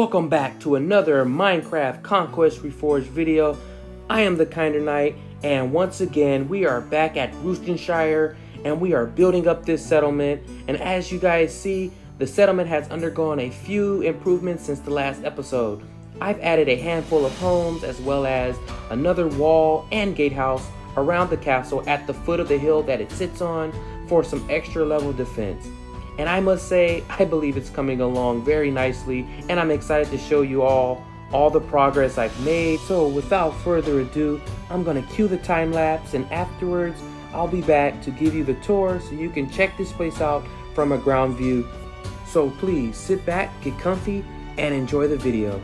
Welcome back to another Minecraft Conquest Reforged video. I am the Kinder Knight, and once again we are back at Roostonshire and we are building up this settlement. And as you guys see, the settlement has undergone a few improvements since the last episode. I've added a handful of homes as well as another wall and gatehouse around the castle at the foot of the hill that it sits on for some extra level defense. And I must say, I believe it's coming along very nicely, and I'm excited to show you all the progress I've made. So without further ado, I'm gonna cue the time lapse, and afterwards I'll be back to give you the tour so you can check this place out from a ground view. So please sit back, get comfy, and enjoy the video.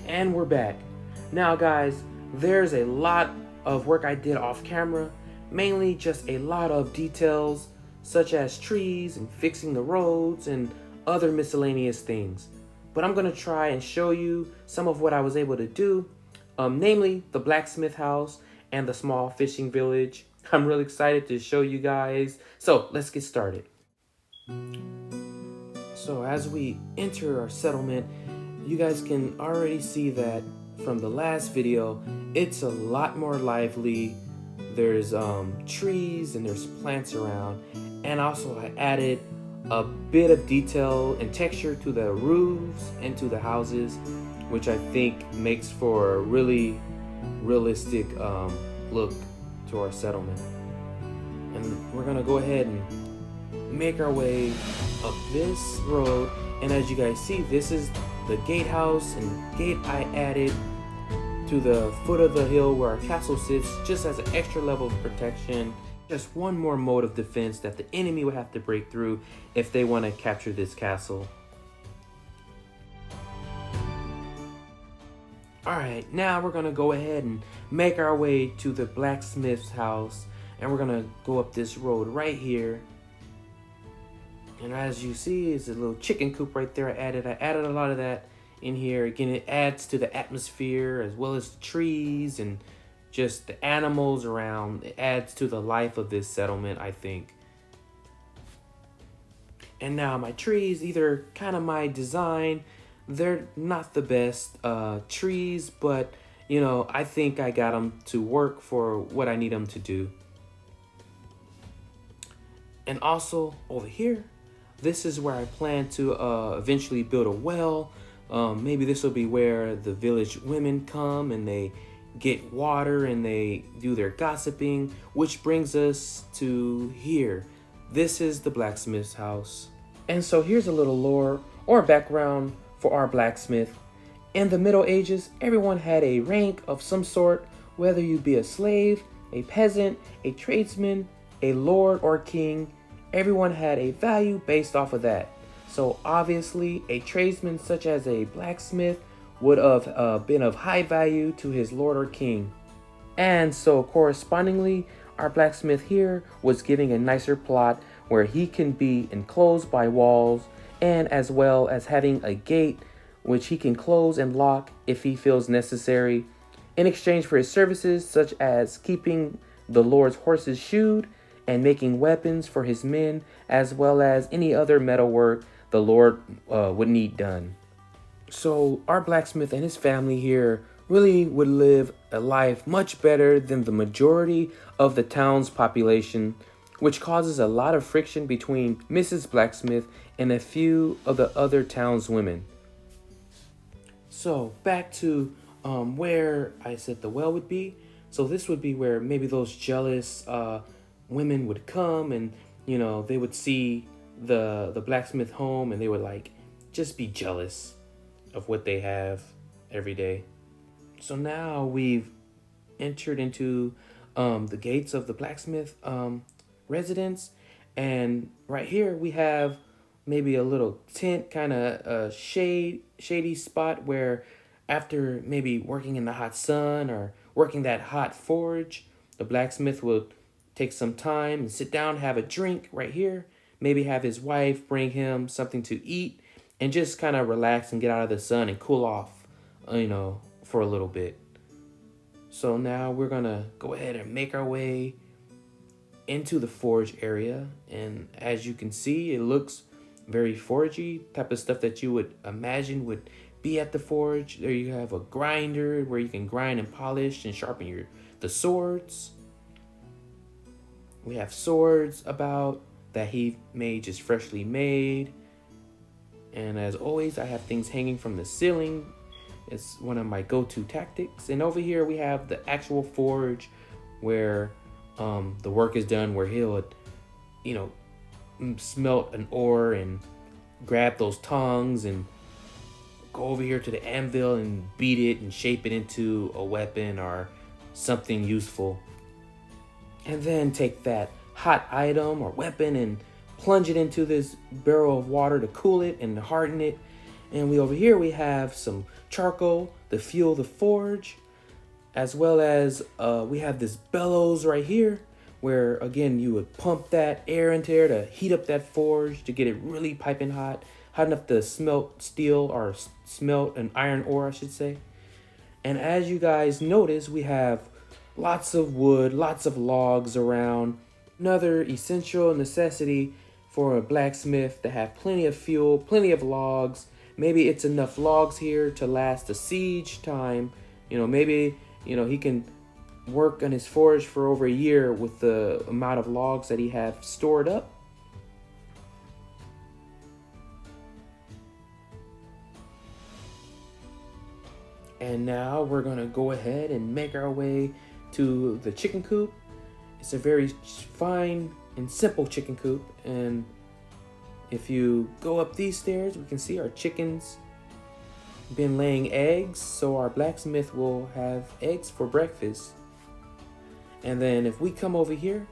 And we're back. Now guys, there's a lot of work I did off camera, mainly just a lot of details such as trees and fixing the roads and other miscellaneous things. But I'm gonna try and show you some of what I was able to do, namely the Blacksmith House and the small fishing village. I'm really excited to show you guys. So let's get started. So as we enter our settlement, you guys can already see that from the last video, it's a lot more lively. There's trees and there's plants around. And also I added a bit of detail and texture to the roofs and to the houses, which I think makes for a really realistic look to our settlement. And we're gonna go ahead and make our way up this road. And as you guys see, this is the gatehouse and gate I added to the foot of the hill where our castle sits, just as an extra level of protection. Just one more mode of defense that the enemy would have to break through if they want to capture this castle. Alright, now we're gonna go ahead and make our way to the blacksmith's house, and we're gonna go up this road right here. And as you see, it's a little chicken coop right there I added a lot of that in here. Again, it adds to the atmosphere as well as the trees and just the animals around. It adds to the life of this settlement, I think. And now my trees, either kind of my design, they're not the best trees, but you know, I think I got them to work for what I need them to do. And also over here, this is where I plan to eventually build a well. Maybe this will be where the village women come and they get water and they do their gossiping, which brings us to here. this is the blacksmith's house. And so here's a little lore or background for our blacksmith. In the Middle Ages, everyone had a rank of some sort, whether you be a slave, a peasant, a tradesman, a lord, or king. Everyone had a value based off of that. So obviously, a tradesman such as a blacksmith would have been of high value to his lord or king. And so correspondingly, our blacksmith here was giving a nicer plot where he can be enclosed by walls, and as well as having a gate which he can close and lock if he feels necessary, in exchange for his services such as keeping the Lord's horses shoed and making weapons for his men, as well as any other metal work the Lord would need done. So our blacksmith and his family here really would live a life much better than the majority of the town's population, which causes a lot of friction between Mrs. Blacksmith and a few of the other town's women. So back to where I said the well would be. So this would be where maybe those jealous women would come, and they would see the blacksmith home, and they would like just be jealous of what they have every day. So now we've entered into the gates of the blacksmith residence, and right here we have maybe a little tent, kind of shady spot where after maybe working in the hot sun or working that hot forge, the blacksmith will take some time and sit down, have a drink right here, maybe have his wife bring him something to eat, and just kind of relax and get out of the sun and cool off, for a little bit. So now we're gonna go ahead and make our way into the forage area, and as you can see, it looks very foragey, type of stuff that you would imagine would be at the forge. There you have a grinder where you can grind and polish and sharpen the swords. We have swords about that he made, just freshly made. And as always, I have things hanging from the ceiling. It's one of my go-to tactics. And over here we have the actual forge where the work is done, where he'll smelt an ore and grab those tongs and go over here to the anvil and beat it and shape it into a weapon or something useful. And then take that hot item or weapon and plunge it into this barrel of water to cool it and harden it. And over here we have some charcoal to fuel the forge, as well as we have this bellows right here where again you would pump that air into there to heat up that forge to get it really piping hot enough to smelt steel, or smelt an iron ore I should say. And as you guys notice, we have lots of wood, lots of logs around. Another essential necessity for a blacksmith to have plenty of fuel, plenty of logs. Maybe it's enough logs here to last a siege time. Maybe he can work on his forge for over a year with the amount of logs that he have stored up. And now we're gonna go ahead and make our way to the chicken coop. It's a very fine and simple chicken coop, and if you go up these stairs, we can see our chickens been laying eggs, so our blacksmith will have eggs for breakfast. And then if we come over here,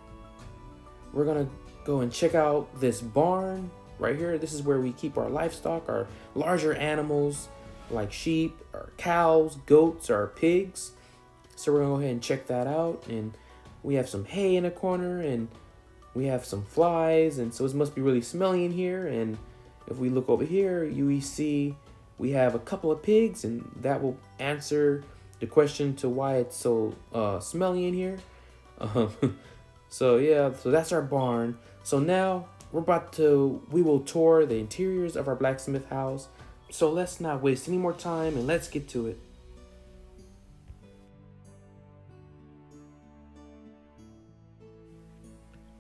we're gonna go and check out this barn right here. This is where we keep our livestock, our larger animals like sheep or cows, goats, or pigs. So we're gonna go ahead and check that out. And we have some hay in a corner, and we have some flies, and so it must be really smelly in here. And if we look over here, you see we have a couple of pigs, and that will answer the question to why it's so smelly in here. So that's our barn. So now we will tour the interiors of our blacksmith house. So let's not waste any more time and let's get to it.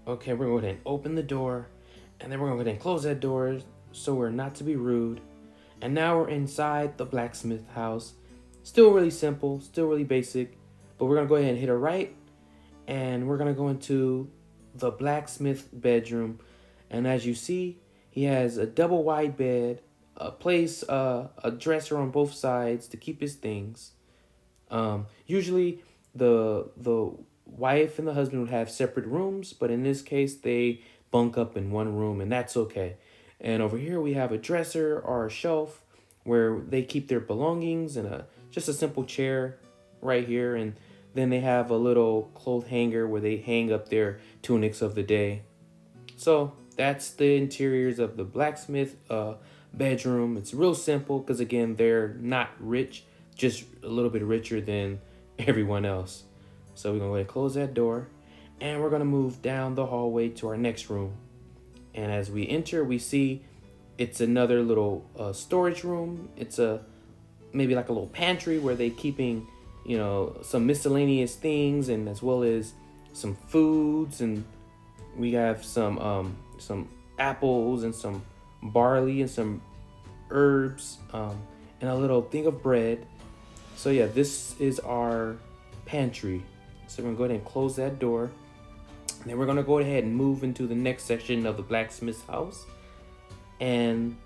Okay, we're going to go ahead and open the door, and then we're going to go ahead and close that door so we're not to be rude. And now we're inside the blacksmith house. Still really simple, still really basic, but we're going to go ahead and hit a right, and we're going to go into the blacksmith bedroom. And as you see, he has a double wide bed, a dresser on both sides to keep his things. Usually the wife and the husband would have separate rooms, but in this case they bunk up in one room, and that's okay. And over here we have a dresser or a shelf where they keep their belongings, and a just a simple chair right here, and then they have a little cloth hanger where they hang up their tunics of the day. So that's the interiors of the blacksmith bedroom. It's real simple because again they're not rich, just a little bit richer than everyone else. So we're gonna go ahead and close that door, and we're gonna move down the hallway to our next room. And as we enter, we see it's another little storage room. It's a maybe like a little pantry where they keeping, you know, some miscellaneous things, and as well as some foods, and we have some apples and some barley and some herbs, and a little thing of bread. So yeah, this is our pantry. So we're gonna go ahead and close that door. And then we're gonna go ahead and move into the next section of the blacksmith's house. And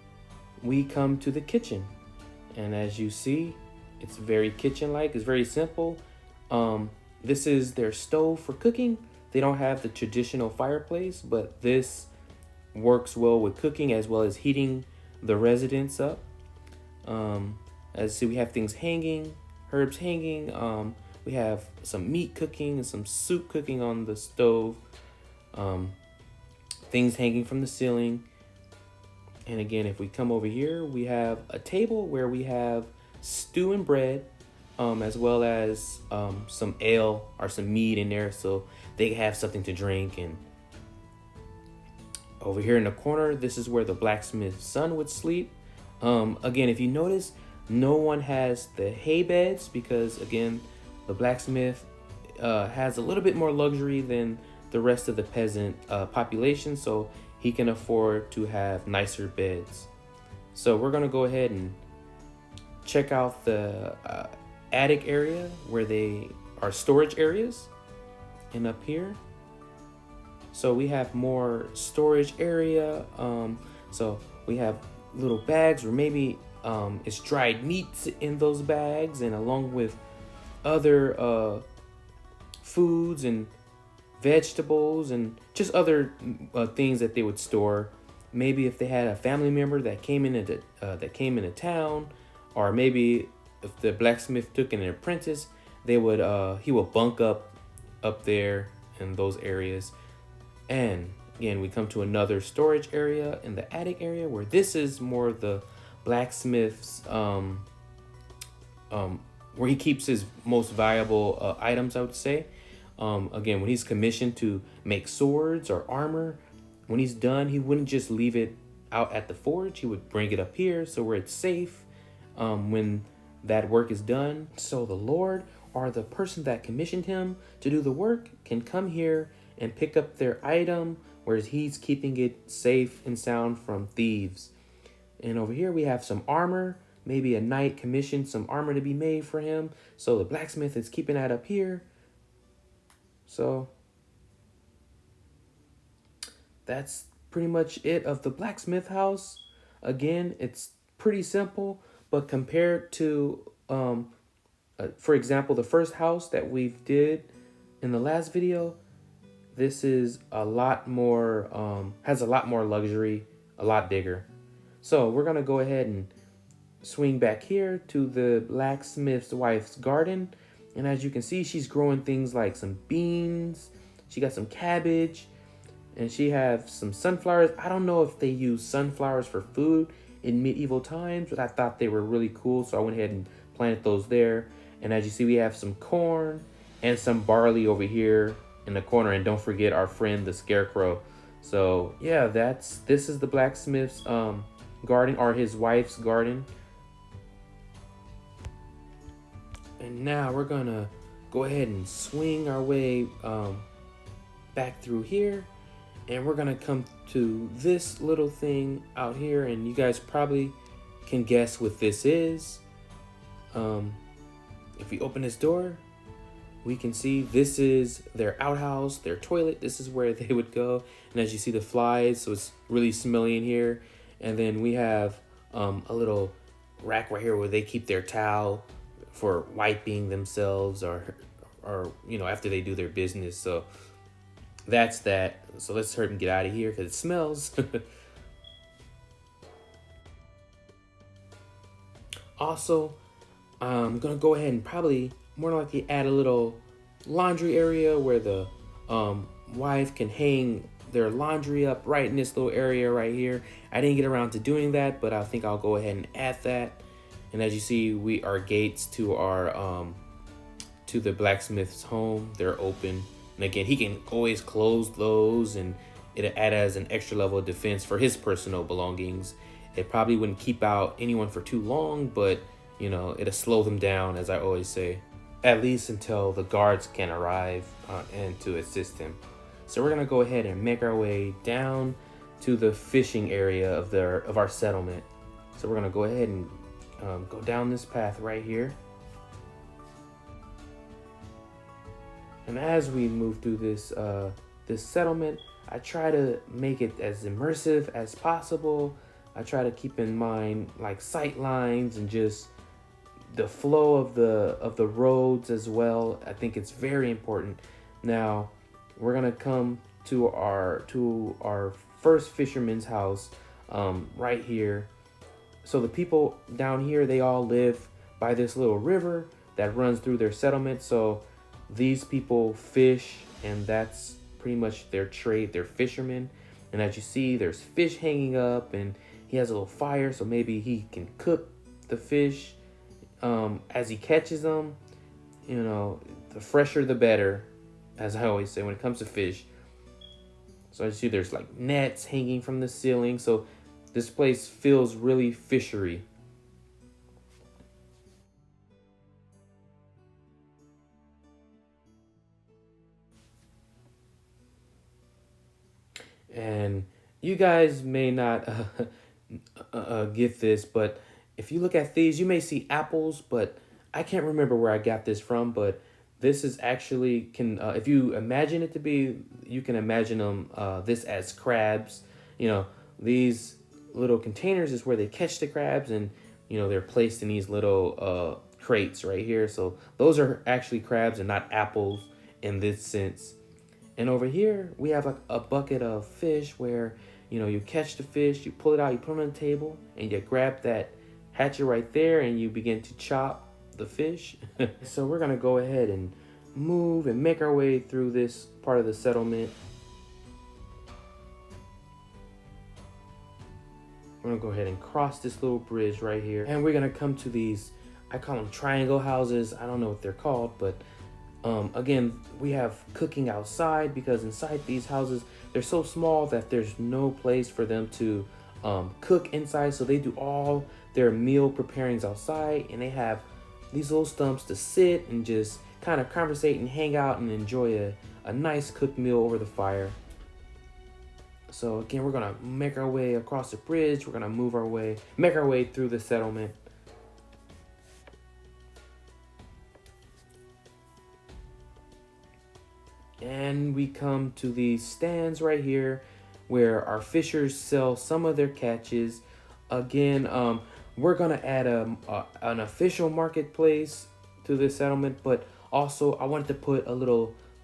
we come to the kitchen. And as you see, it's very kitchen-like, it's very simple. This is their stove for cooking. They don't have the traditional fireplace, but this works well with cooking as well as heating the residence up. As you see, we have things hanging, herbs hanging. We have some meat cooking and some soup cooking on the stove. Things hanging from the ceiling. And again, if we come over here, we have a table where we have stew and bread, as well as some ale or some mead in there, so they have something to drink. And over here in the corner, this is where the blacksmith's son would sleep. Again, if you notice, no one has the hay beds because, again, the blacksmith has a little bit more luxury than the rest of the peasant population, so he can afford to have nicer beds. So we're gonna go ahead and check out the attic area where they are storage areas, and up here. So we have more storage area. So we have little bags, or maybe it's dried meats in those bags, and along with other foods and vegetables and just other things that they would store. Maybe if they had a family member that came into town, or maybe if the blacksmith took an apprentice, he would bunk up there in those areas. And again, we come to another storage area in the attic area, where this is more the blacksmith's where he keeps his most valuable items, I would say. Again, when he's commissioned to make swords or armor, when he's done, he wouldn't just leave it out at the forge. He would bring it up here so where it's safe when that work is done. So the Lord, or the person that commissioned him to do the work, can come here and pick up their item, whereas he's keeping it safe and sound from thieves. And over here we have some armor. Maybe a knight commissioned some armor to be made for him, so the blacksmith is keeping that up here. So that's pretty much it of the blacksmith house. Again, it's pretty simple, but compared to for example, the first house that we've did in the last video, this is a lot more has a lot more luxury, a lot bigger. So we're gonna go ahead and swing back here to the blacksmith's wife's garden. And as you can see, she's growing things like some beans. She got some cabbage, and she has some sunflowers. I don't know if they use sunflowers for food in medieval times, but I thought they were really cool, so I went ahead and planted those there. And as you see, we have some corn and some barley over here in the corner. And don't forget our friend, the scarecrow. So yeah, this is the blacksmith's garden, or his wife's garden. And now we're gonna go ahead and swing our way back through here, and we're gonna come to this little thing out here, and you guys probably can guess what this is. If we open this door, we can see this is their outhouse, their toilet. This is where they would go. And as you see the flies, so it's really smelly in here. And then we have a little rack right here where they keep their towel for wiping themselves or you know, after they do their business. So that's that. So let's hurry and get out of here because it smells. Also, I'm gonna go ahead and probably more likely add a little laundry area where the wife can hang their laundry up right in this little area right here. I didn't get around to doing that, but I think I'll go ahead and add that. And as you see, our gates to our to the blacksmith's home, they're open. And again, he can always close those, and it'll add as an extra level of defense for his personal belongings. It probably wouldn't keep out anyone for too long, but you know, it'll slow them down, as I always say, at least until the guards can arrive and to assist him. So we're gonna go ahead and make our way down to the fishing area of our settlement. So we're gonna go ahead and go down this path right here. And as we move through this this settlement, I try to make it as immersive as possible. I try to keep in mind like sight lines and just the flow of the roads as well. I think it's very important. Now we're gonna come to our first fisherman's house right here. So the people down here, they all live by this little river that runs through their settlement. So these people fish, and that's pretty much their trade. They're fishermen. And as you see, there's fish hanging up, and he has a little fire, so maybe he can cook the fish as he catches them. You know, the fresher the better, as I always say when it comes to fish. So as you see, there's like nets hanging from the ceiling. So this place feels really fishery. And you guys may not get this, but if you look at these, you may see apples, but I can't remember where I got this from, but this is actually, if you imagine it to be, you can imagine them this as crabs. You know, these little containers is where they catch the crabs, and you know, they're placed in these little crates right here. So those are actually crabs and not apples in this sense. And over here, we have like a bucket of fish where, you know, you catch the fish, you pull it out, you put it on the table, and you grab that hatchet right there, and you begin to chop the fish. So we're gonna go ahead and move and make our way through this part of the settlement. We're gonna go ahead and cross this little bridge right here, and we're gonna come to these, I call them triangle houses. I don't know what they're called, but again, we have cooking outside, because inside these houses, they're so small that there's no place for them to cook inside. So they do all their meal preparings outside, and they have these little stumps to sit and just kind of conversate and hang out and enjoy a nice cooked meal over the fire. So again, we're gonna make our way across the bridge. We're gonna make our way through the settlement. And we come to these stands right here where our fishers sell some of their catches. Again, we're gonna add an official marketplace to this settlement, but also I wanted to put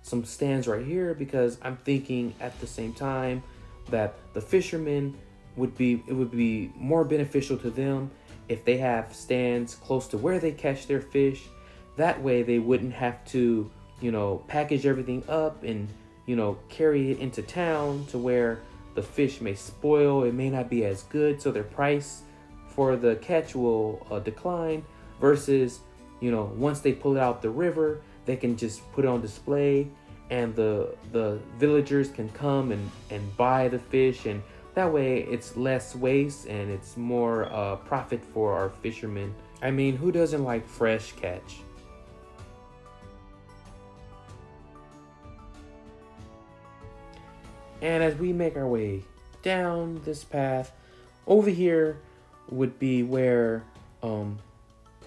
some stands right here, because I'm thinking at the same time that the fishermen it would be more beneficial to them if they have stands close to where they catch their fish. That way they wouldn't have to, you know, package everything up and, you know, carry it into town to where the fish may spoil. It may not be as good, so their price for the catch will decline, versus, you know, once they pull it out the river, they can just put it on display, and the villagers can come and buy the fish, and that way it's less waste and it's more profit for our fishermen. I mean, who doesn't like fresh catch? And as we make our way down this path, over here would be where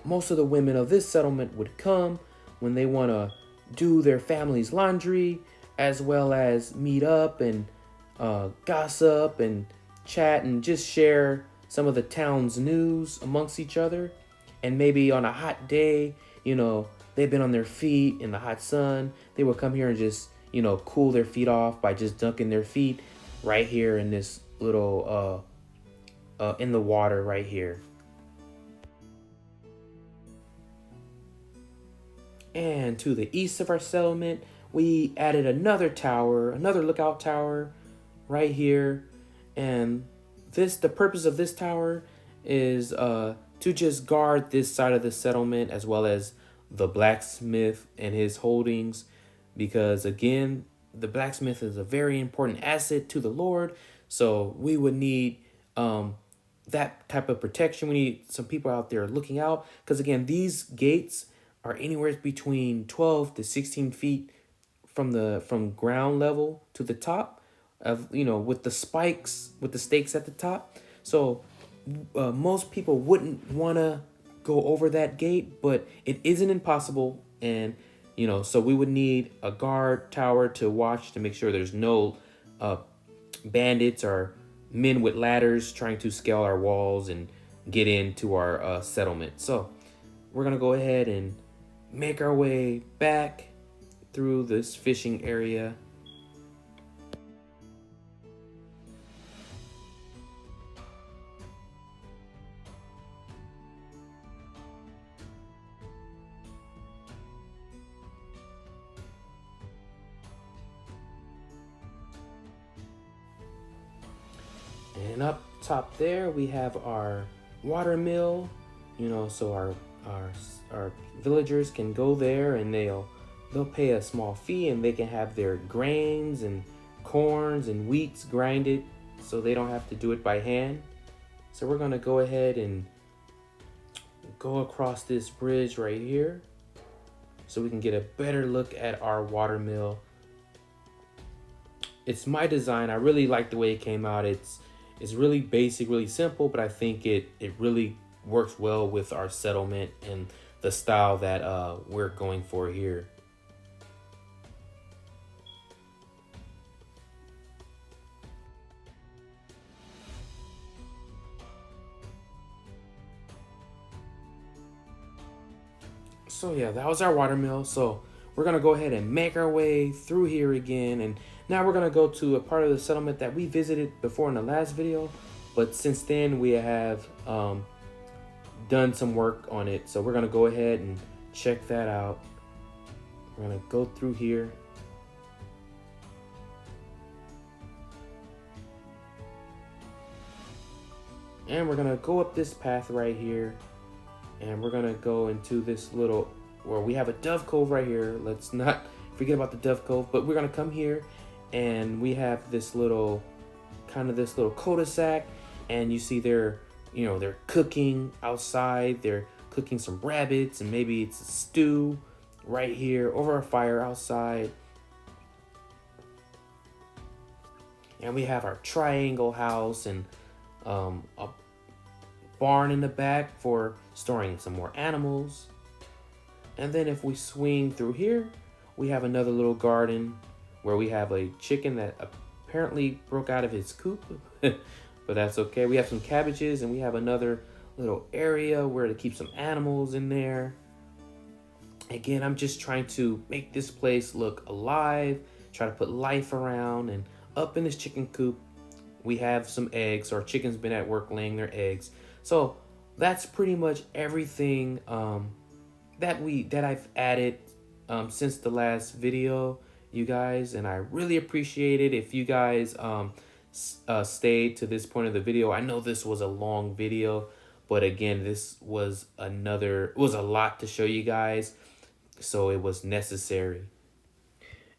most of the women of this settlement would come when they want to do their family's laundry, as well as meet up and gossip and chat and just share some of the town's news amongst each other. And maybe on a hot day, they've been on their feet in the hot sun, they will come here and just, cool their feet off by just dunking their feet right here in this little, in the water right here. And to the east of our settlement, we added another tower, another lookout tower right here. And the purpose of this tower is to just guard this side of the settlement, as well as the blacksmith and his holdings, because again, the blacksmith is a very important asset to the Lord. So we would need that type of protection. We need some people out there looking out, because again, these gates are anywhere between 12 to 16 feet from ground level to the top of, with the spikes, with the stakes at the top. So most people wouldn't want to go over that gate, but it isn't impossible. And so we would need a guard tower to watch to make sure there's no bandits or men with ladders trying to scale our walls and get into our settlement. So we're gonna go ahead and make our way back through this fishing area. And up top there, we have our water mill, so our villagers can go there and they'll pay a small fee, and they can have their grains and corns and wheats grinded, so they don't have to do it by hand. So we're gonna go ahead and go across this bridge right here so we can get a better look at our water mill. It's my design. I really like the way it came out. It's really basic, really simple, but I think it really works well with our settlement and the style that we're going for here. So yeah, that was our water mill. So we're gonna go ahead and make our way through here again, and now we're gonna go to a part of the settlement that we visited before in the last video, but since then we have done some work on it. So we're gonna go ahead and check that out. We're gonna go through here. And we're gonna go up this path right here, and we're gonna go into this little, where we have a dove cove right here. Let's not forget about the dove cove, but we're gonna come here and we have this little cul-de-sac, and you see they're cooking outside. They're cooking some rabbits, and maybe it's a stew right here over a fire outside. And we have our triangle house and a barn in the back for storing some more animals. And then if we swing through here, we have another little garden where we have a chicken that apparently broke out of his coop, but that's okay. We have some cabbages, and we have another little area where to keep some animals in there. Again, I'm just trying to make this place look alive, try to put life around. And up in this chicken coop, we have some eggs. Our chicken's been at work laying their eggs. So that's pretty much everything that I've added since the last video, you guys, and I really appreciate it if you guys stayed to this point of the video. I know this was a long video, but again, this was a lot to show you guys, so it was necessary.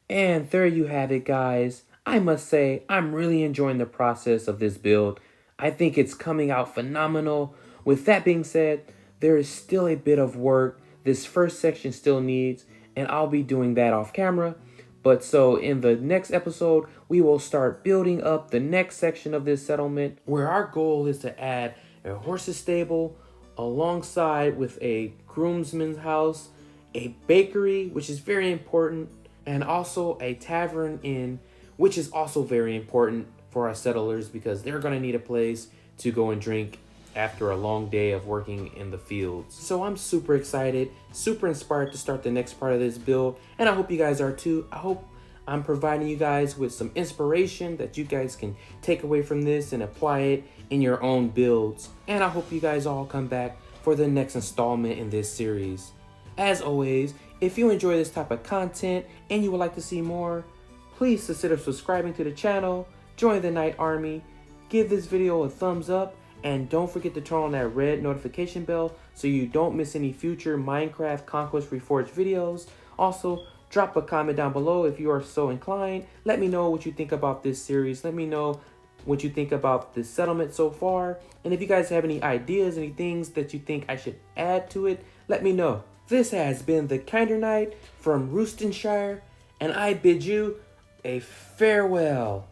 And there you have it, guys. I must say, I'm really enjoying the process of this build. I think it's coming out phenomenal. With that being said, there is still a bit of work this first section still needs, and I'll be doing that off camera. But so in the next episode, we will start building up the next section of this settlement, where our goal is to add a horse's stable alongside with a groomsman's house, a bakery, which is very important, and also a tavern inn, which is also very important for our settlers because they're going to need a place to go and drink after a long day of working in the fields. So I'm super excited, super inspired to start the next part of this build, and I hope you guys are too. I hope I'm providing you guys with some inspiration that you guys can take away from this and apply it in your own builds. And I hope you guys all come back for the next installment in this series. As always, if you enjoy this type of content and you would like to see more, please consider subscribing to the channel, join the Night Army, give this video a thumbs up, and don't forget to turn on that red notification bell so you don't miss any future Minecraft Conquest Reforged videos. Also, drop a comment down below if you are so inclined. Let me know what you think about this series. Let me know what you think about this settlement so far. And if you guys have any ideas, any things that you think I should add to it, let me know. This has been the Kinder Knight from Roostonshire, and I bid you a farewell.